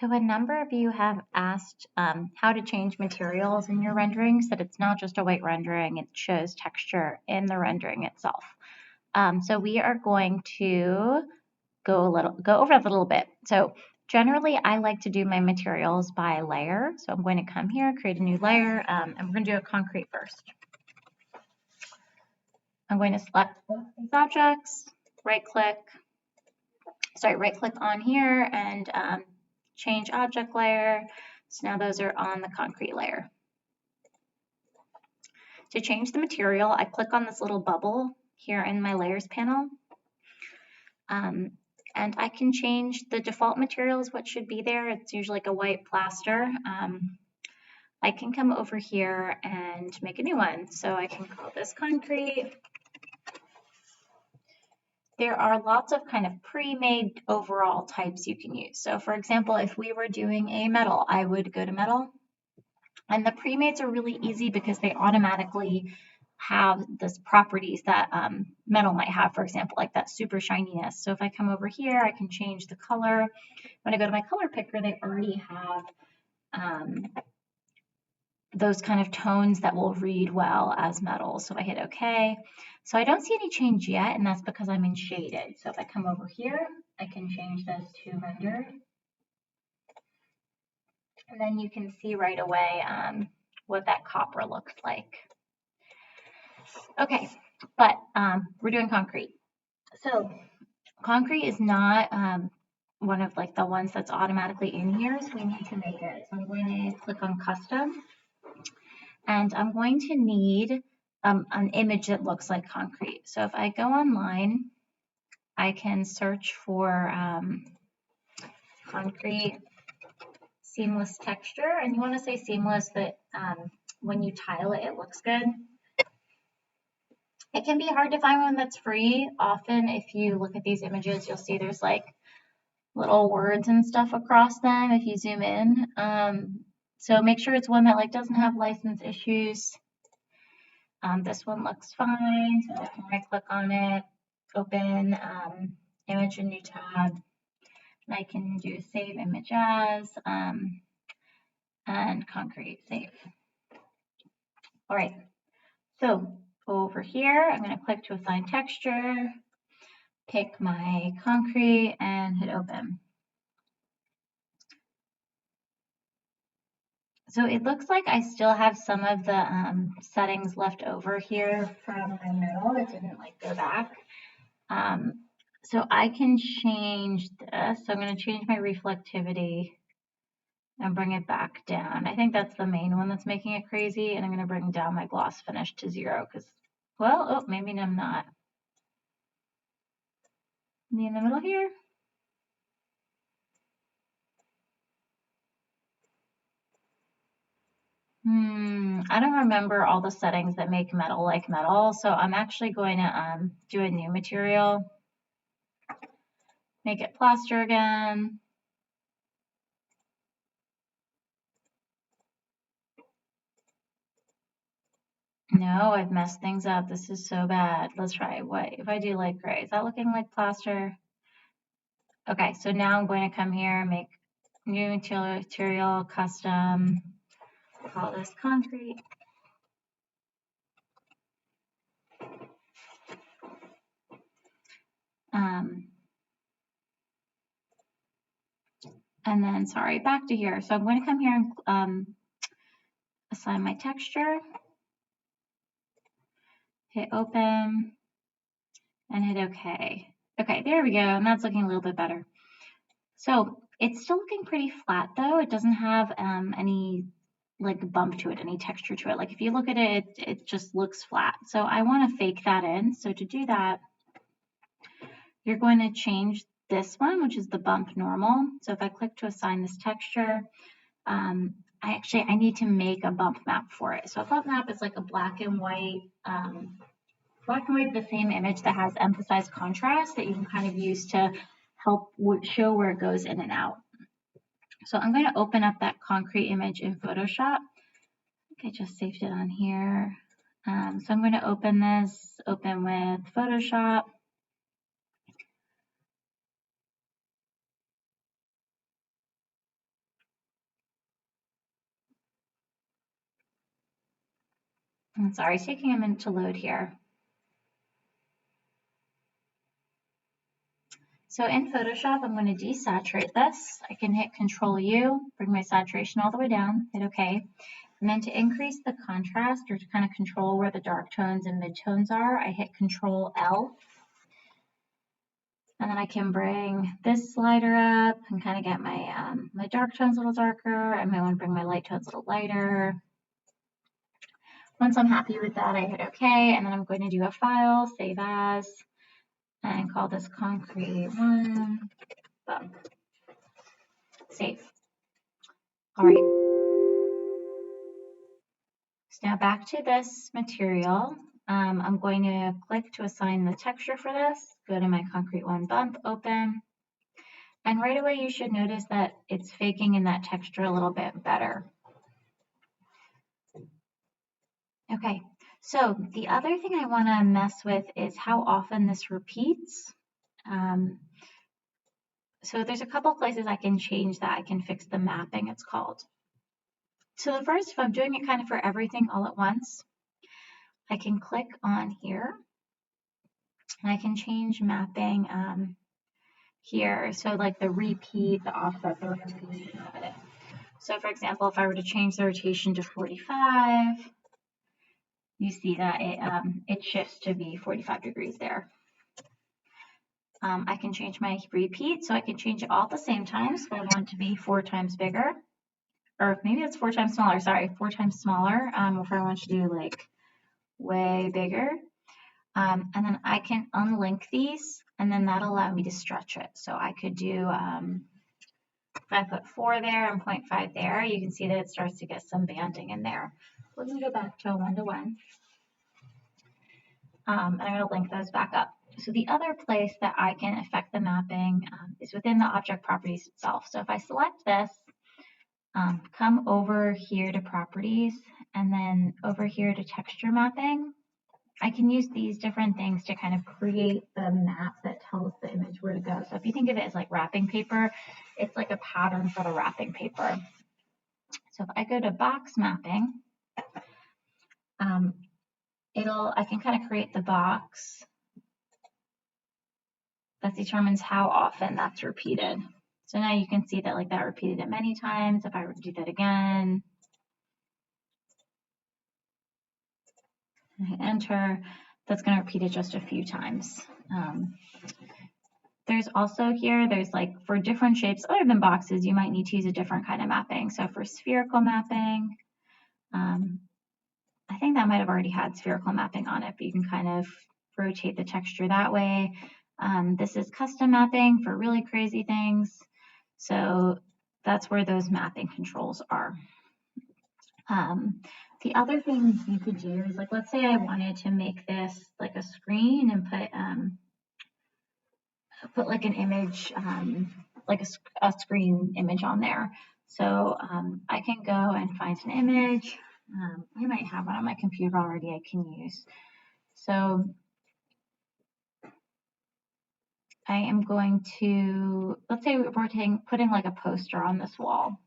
So a number of you have asked how to change materials in your renderings, that it's not just a white rendering, it shows texture in the rendering itself. So we are going to go over that a little bit. So generally I like to do my materials by layer. So I'm going to come here, create a new layer, and we're going to do a concrete first. I'm going to select both these objects, right click on here and change object layer. So now those are on the concrete layer. To change the material, I click on this little bubble here in my layers panel. And I can change the default materials, what should be there. It's usually like a white plaster. I can come over here and make a new one. So I can call this concrete. There are lots of kind of pre-made overall types you can use. So for example, if we were doing a metal, I would go to metal. And the pre-mades are really easy because they automatically have this properties that metal might have, for example, like that super shininess. So if I come over here, I can change the color. When I go to my color picker, they already have those kind of tones that will read well as metal. So I hit OK. So I don't see any change yet, and that's because I'm in shaded. So if I come over here, I can change this to rendered. And then you can see right away what that copper looks like. Okay, but we're doing concrete. So concrete is not one of like the ones that's automatically in here, so we need to make it. So I'm going to click on custom, and I'm going to need an image that looks like concrete. So if I go online, I can search for concrete seamless texture, and you want to say seamless that when you tile it, it looks good. It can be hard to find one that's free. Often if you look at these images, you'll see there's like little words and stuff across them if you zoom in. So make sure it's one that like doesn't have license issues. This one looks fine, so I can right click on it, open image in new tab, and I can do save image as and concrete save. All right, so over here, I'm going to click to assign texture, pick my concrete, and hit open. So it looks like I still have some of the settings left over here from my metal. It didn't like go back. So I can change this. So I'm going to change my reflectivity and bring it back down. I think that's the main one that's making it crazy. And I'm going to bring down my gloss finish to 0 because, well, oh, maybe I'm not. Me in the middle here. I don't remember all the settings that make metal like metal, so I'm actually going to do a new material, make it plaster again. No, I've messed things up. This is so bad. Let's try it. What if I do light gray? Is that looking like plaster? Okay, so now I'm going to come here, make new material, custom, call this concrete. And then, sorry, back to here. So I'm going to come here and assign my texture, hit open, and hit OK. Okay, there we go, and that's looking a little bit better. So it's still looking pretty flat though. It doesn't have any like bump to it, any texture to it. Like if you look at it, it just looks flat. So I want to fake that in. So to do that, you're going to change this one, which is the bump normal. So if I click to assign this texture, I need to make a bump map for it. So a bump map is like a black and white, the same image that has emphasized contrast that you can kind of use to help show where it goes in and out. So I'm going to open up that concrete image in Photoshop. I think I just saved it on here. So I'm going to open this, open with Photoshop. I'm sorry, it's taking a minute to load here. So in Photoshop, I'm going to desaturate this. I can hit Control U, bring my saturation all the way down, hit OK. And then to increase the contrast or to kind of control where the dark tones and midtones are, I hit Control L. And then I can bring this slider up and kind of get my, my dark tones a little darker. I might want to bring my light tones a little lighter. Once I'm happy with that, I hit OK, and then I'm going to do a file, save as, and call this concrete 1. Boom. Save. All right. So now back to this material. I'm going to click to assign the texture for this. Go to my concrete 1 bump, open. And right away you should notice that it's faking in that texture a little bit better. Okay, so the other thing I want to mess with is how often this repeats. So there's a couple places I can change that. I can fix the mapping, it's called. So the first, if I'm doing it kind of for everything all at once, I can click on here and I can change mapping here. So like the repeat, the offset, the rotation of it. So for example, if I were to change the rotation to 45, you see that it shifts to be 45 degrees there. I can change my repeat, so I can change it all at the same time. So I want it to be 4 times bigger, or maybe it's 4 times smaller, sorry, 4 times smaller, if I want to do like way bigger. And then I can unlink these, and then that'll allow me to stretch it. So I could do, if I put 4 there and 0.5 there, you can see that it starts to get some banding in there. We're going to go back to a 1-to-1. And I'm going to link those back up. So the other place that I can affect the mapping is within the object properties itself. So if I select this, come over here to properties, and then over here to texture mapping, I can use these different things to kind of create the map that tells the image where to go. So if you think of it as like wrapping paper, it's like a pattern for the wrapping paper. So if I go to box mapping, I can kind of create the box that determines how often that's repeated. So now you can see that like that repeated it many times. If I were to do that again, I hit enter, that's going to repeat it just a few times. There's also here, there's like for different shapes other than boxes, you might need to use a different kind of mapping. So for spherical mapping, I think that might have already had spherical mapping on it, but you can kind of rotate the texture that way. This is custom mapping for really crazy things. So that's where those mapping controls are. The other thing you could do is like, let's say I wanted to make this like a screen and put like an image, like a screen image on there. So I can go and find an image. I might have one on my computer already I can use. So I am going to, let's say we're putting like a poster on this wall.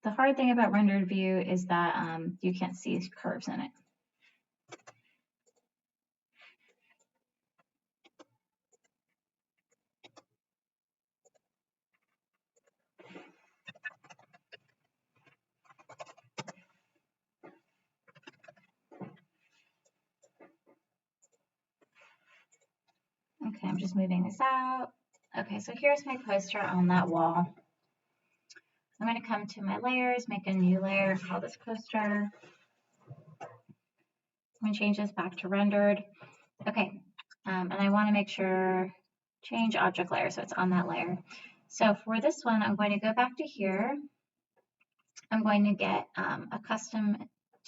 The hard thing about rendered view is that you can't see curves in it. Okay, I'm just moving this out. Okay, so here's my poster on that wall. I'm going to come to my layers, make a new layer, call this poster. I'm going to change this back to rendered. Okay, and I want to make sure, change object layer so it's on that layer. So for this one, I'm going to go back to here. I'm going to get a custom,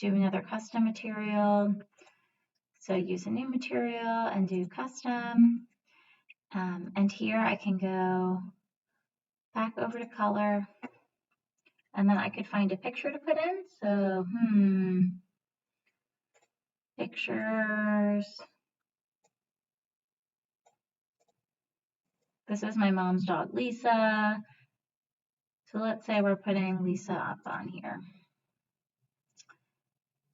do another custom material. So use a new material and do custom. And here I can go back over to color, And then I could find a picture to put in. So, pictures. This is my mom's dog, Lisa. So let's say we're putting Lisa up on here.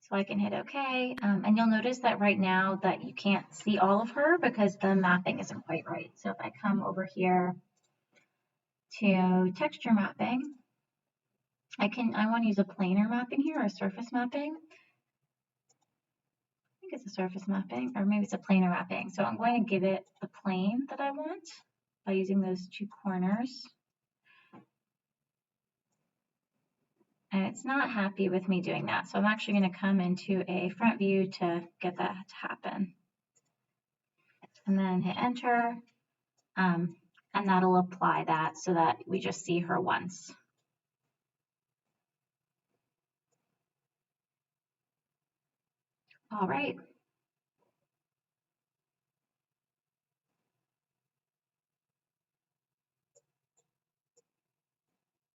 So I can hit OK. And you'll notice that right now that you can't see all of her because the mapping isn't quite right. So if I come over here to texture mapping, I want to use a planar mapping here, or a surface mapping. I think it's a surface mapping, or maybe it's a planar mapping. So I'm going to give it the plane that I want by using those two corners. And it's not happy with me doing that. So I'm actually going to come into a front view to get that to happen. And then hit enter. And that'll apply that so that we just see her once. All right.